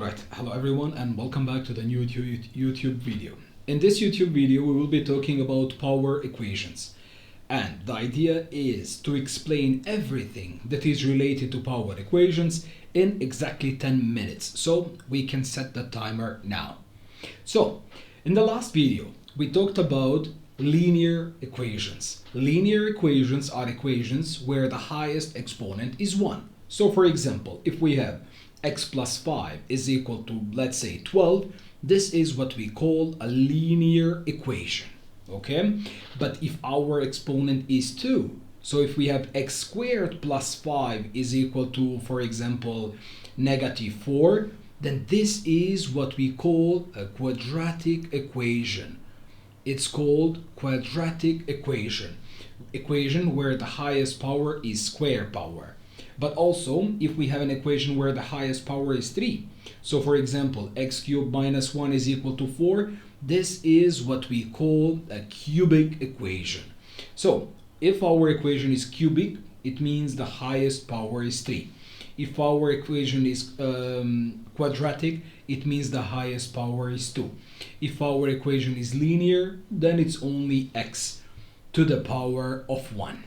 Alright, hello everyone and welcome back to the new YouTube video. In this YouTube video we will be talking about power equations, and the idea is to explain everything that is related to power equations in exactly 10 minutes, so we can set the timer now. So in the last video we talked about linear equations. Linear equations are equations where the highest exponent is 1. So for example, if we have x plus 5 is equal to, let's say, 12, this is what we call a linear equation, okay? But if our exponent is 2, so if we have x squared plus 5 is equal to, for example, -4, then this is what we call a quadratic equation. It's called quadratic equation where the highest power is square power. But also, if we have an equation where the highest power is 3, so for example, x cubed minus 1 is equal to 4, this is what we call a cubic equation. So, if our equation is cubic, it means the highest power is 3. If our equation is quadratic, it means the highest power is 2. If our equation is linear, then it's only x to the power of 1.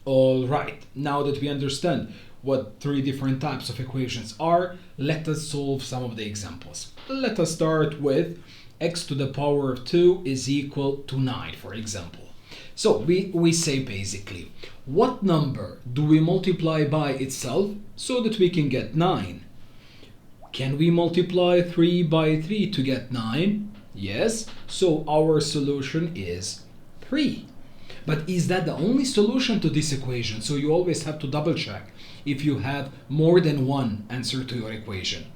Alright, now that we understand what 3 different types of equations are, let us solve some of the examples. Let us start with x to the power of 2 is equal to 9, for example. So we say basically, what number do we multiply by itself so that we can get 9? Can we multiply 3 by 3 to get 9? Yes, so our solution is 3. But is that the only solution to this equation? So you always have to double check if you have more than one answer to your equation.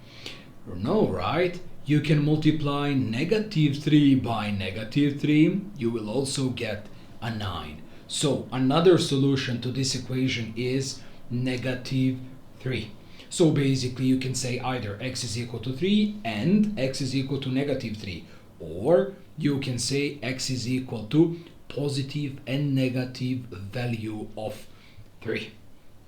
No, right? You can multiply -3 by -3. You will also get a 9. So another solution to this equation is -3. So basically you can say either x is equal to 3 and x is equal to -3. Or you can say x is equal to positive and negative value of 3.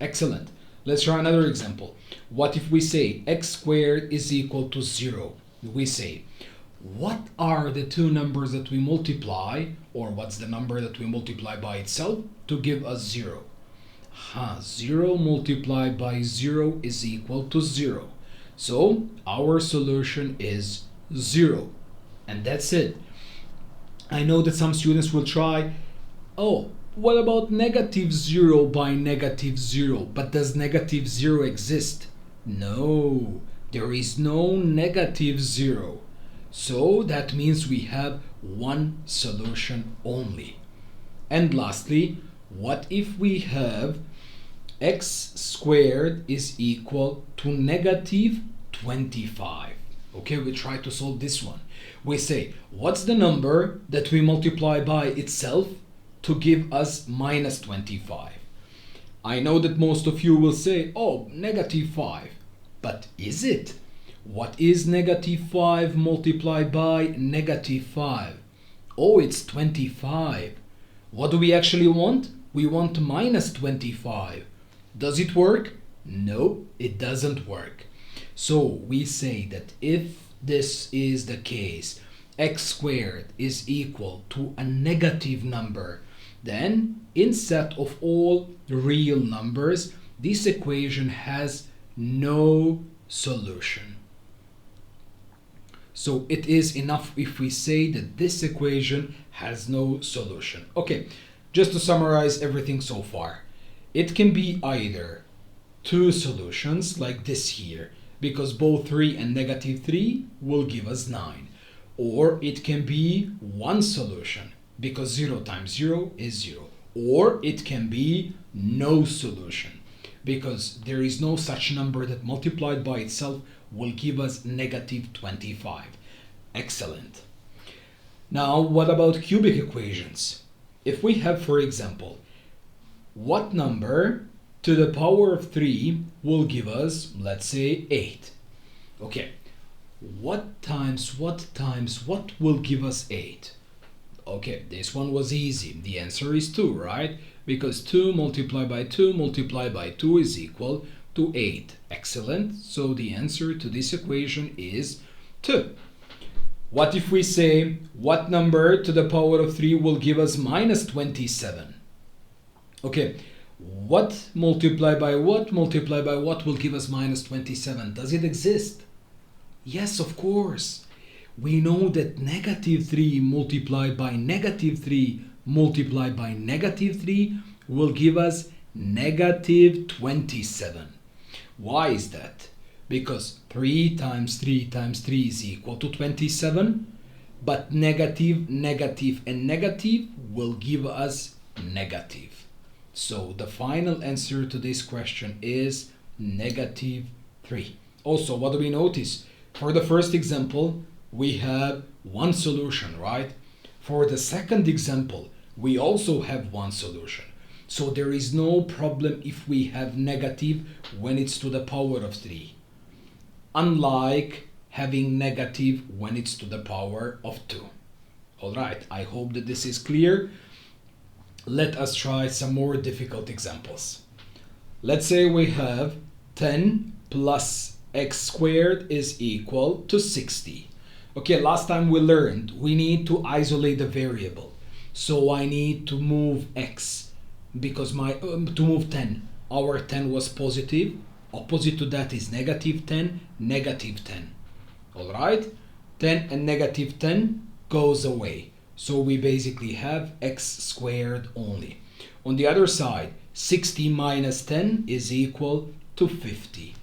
Excellent. Let's try another example. What if we say x squared is equal to 0? We say, what are the two numbers that we multiply, or what's the number that we multiply by itself to give us 0? 0 multiplied by 0 is equal to 0. So our solution is 0. And that's it. I know that some students will try, oh, what about -0 by -0? But does -0 exist? No, there is no -0. So that means we have one solution only. And lastly, what if we have x squared is equal to -25? Okay, we try to solve this one. We say, what's the number that we multiply by itself to give us -25? I know that most of you will say, oh, -5. But is it? What is -5 multiplied by -5? Oh, it's 25. What do we actually want? We want -25. Does it work? No, it doesn't work. So we say that if this is the case, x squared is equal to a negative number, then instead of all real numbers, this equation has no solution. So it is enough if we say that this equation has no solution. Okay, just to summarize everything so far, it can be either two solutions like this here, because both 3 and -3 will give us 9. Or it can be one solution, because 0 times 0 is 0. Or it can be no solution, because there is no such number that multiplied by itself will give us -25. Excellent. Now, what about cubic equations? If we have, for example, what number to the power of 3 will give us, let's say, 8. Okay, what times what will give us 8? Okay, this one was easy. The answer is 2, right? Because 2 multiplied by 2 multiplied by 2 is equal to 8. Excellent. So the answer to this equation is 2. What if we say, what number to the power of 3 will give us minus 27? Okay, what multiplied by what multiplied by what will give us minus 27? Does it exist? Yes, of course. We know that negative 3 multiplied by negative 3 multiplied by negative 3 will give us negative 27. Why is that? Because 3 times 3 times 3 is equal to 27, but negative, negative, and negative will give us negative. So the final answer to this question is negative 3. Also, what do we notice? For the first example, we have one solution, right? For the second example, we also have one solution. So there is no problem if we have negative when it's to the power of 3. Unlike having negative when it's to the power of 2. Alright, I hope that this is clear. Let us try some more difficult examples. Let's say we have 10 plus x squared is equal to 60. Okay, last time we learned we need to isolate the variable. So I need to move x because to move 10. Our 10 was positive. Opposite to that is negative 10, negative 10. Alright? 10 and negative 10 goes away. So we basically have x squared only. On the other side, 60 minus 10 is equal to 50.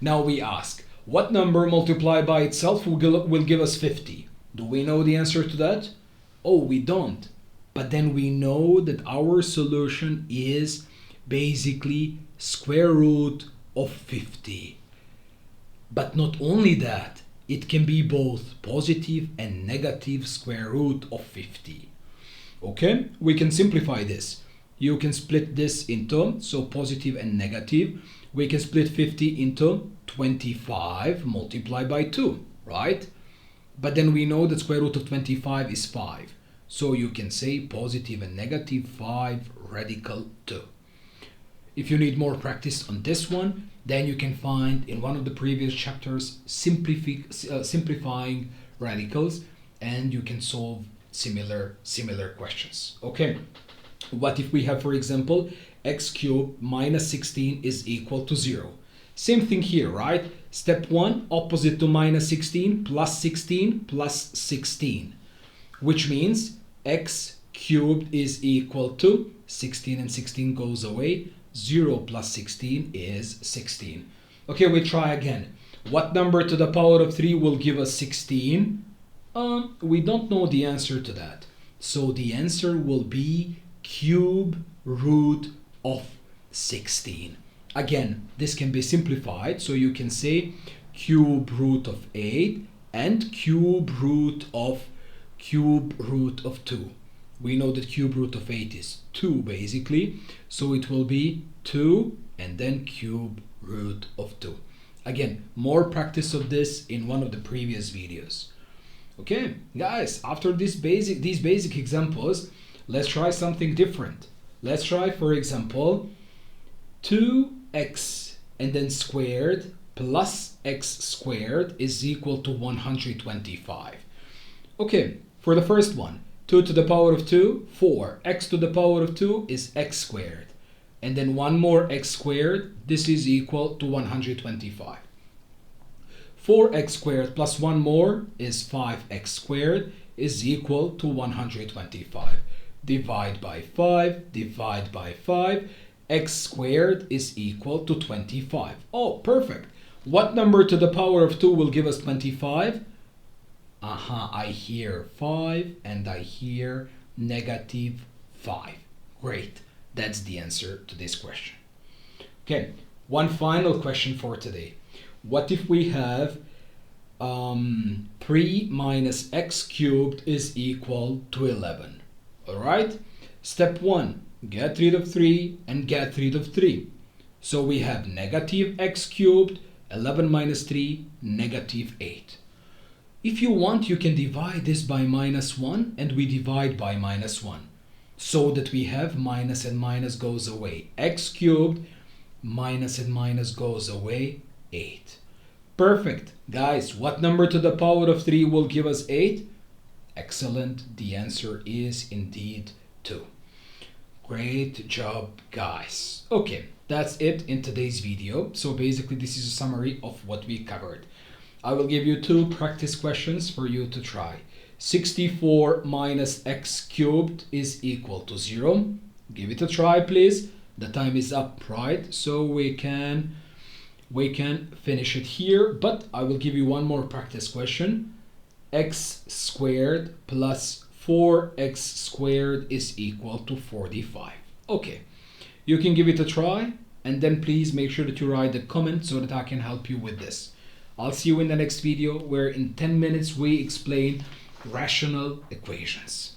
Now we ask, what number multiplied by itself will give us 50? Do we know the answer to that? Oh, we don't. But then we know that our solution is basically square root of 50. But not only that, it can be both positive and negative square root of 50. Okay, we can simplify this. You can split this into, so positive and negative. We can split 50 into 25 multiplied by 2, right? But then we know that square root of 25 is 5. So you can say positive and negative 5 radical 2. If you need more practice on this one, then you can find in one of the previous chapters simplifying radicals, and you can solve similar questions. Okay, what if we have, for example, x cubed minus 16 is equal to 0? Same thing here, right? Step 1, opposite to minus 16 plus 16 plus 16, which means x cubed is equal to 16 and 16 goes away. 0 plus 16 is 16. Okay, we try again. What number to the power of 3 will give us 16? We don't know the answer to that. So the answer will be cube root of 16. Again, this can be simplified. So you can say cube root of 8 and cube root of 2. We know that cube root of 8 is 2 basically, so it will be 2 and then cube root of 2. Again, more practice of this in one of the previous videos. Okay, guys, after these basic examples, let's try something different. Let's try, for example, 2x and then squared plus x squared is equal to 125. Okay, for the first one, 2 to the power of 2, 4. X to the power of 2 is x squared. And then one more x squared, this is equal to 125. 4x squared plus one more is 5x squared is equal to 125. Divide by 5, divide by 5, x squared is equal to 25. Oh, perfect. What number to the power of 2 will give us 25? I hear 5 and I hear negative 5. Great. That's the answer to this question. Okay, one final question for today. What if we have 3 minus x cubed is equal to 11? All right. Step 1, get rid of 3 and get rid of 3. So we have negative x cubed, 11 minus 3, negative 8. If you want, you can divide this by minus 1 and we divide by minus 1. So that we have minus and minus goes away. X cubed Minus and minus goes away, 8. Perfect. Guys, what number to the power of 3 will give us 8? Excellent. The answer is indeed 2. Great job, guys. Okay, that's it in today's video. So basically, this is a summary of what we covered. I will give you 2 practice questions for you to try. 64 minus x cubed is equal to 0. Give it a try, please. The time is up, right? So we can finish it here, but I will give you one more practice question. X squared plus 4x squared is equal to 45. Okay, you can give it a try, and then please make sure that you write a comment so that I can help you with this. I'll see you in the next video, where in 10 minutes we explain rational equations.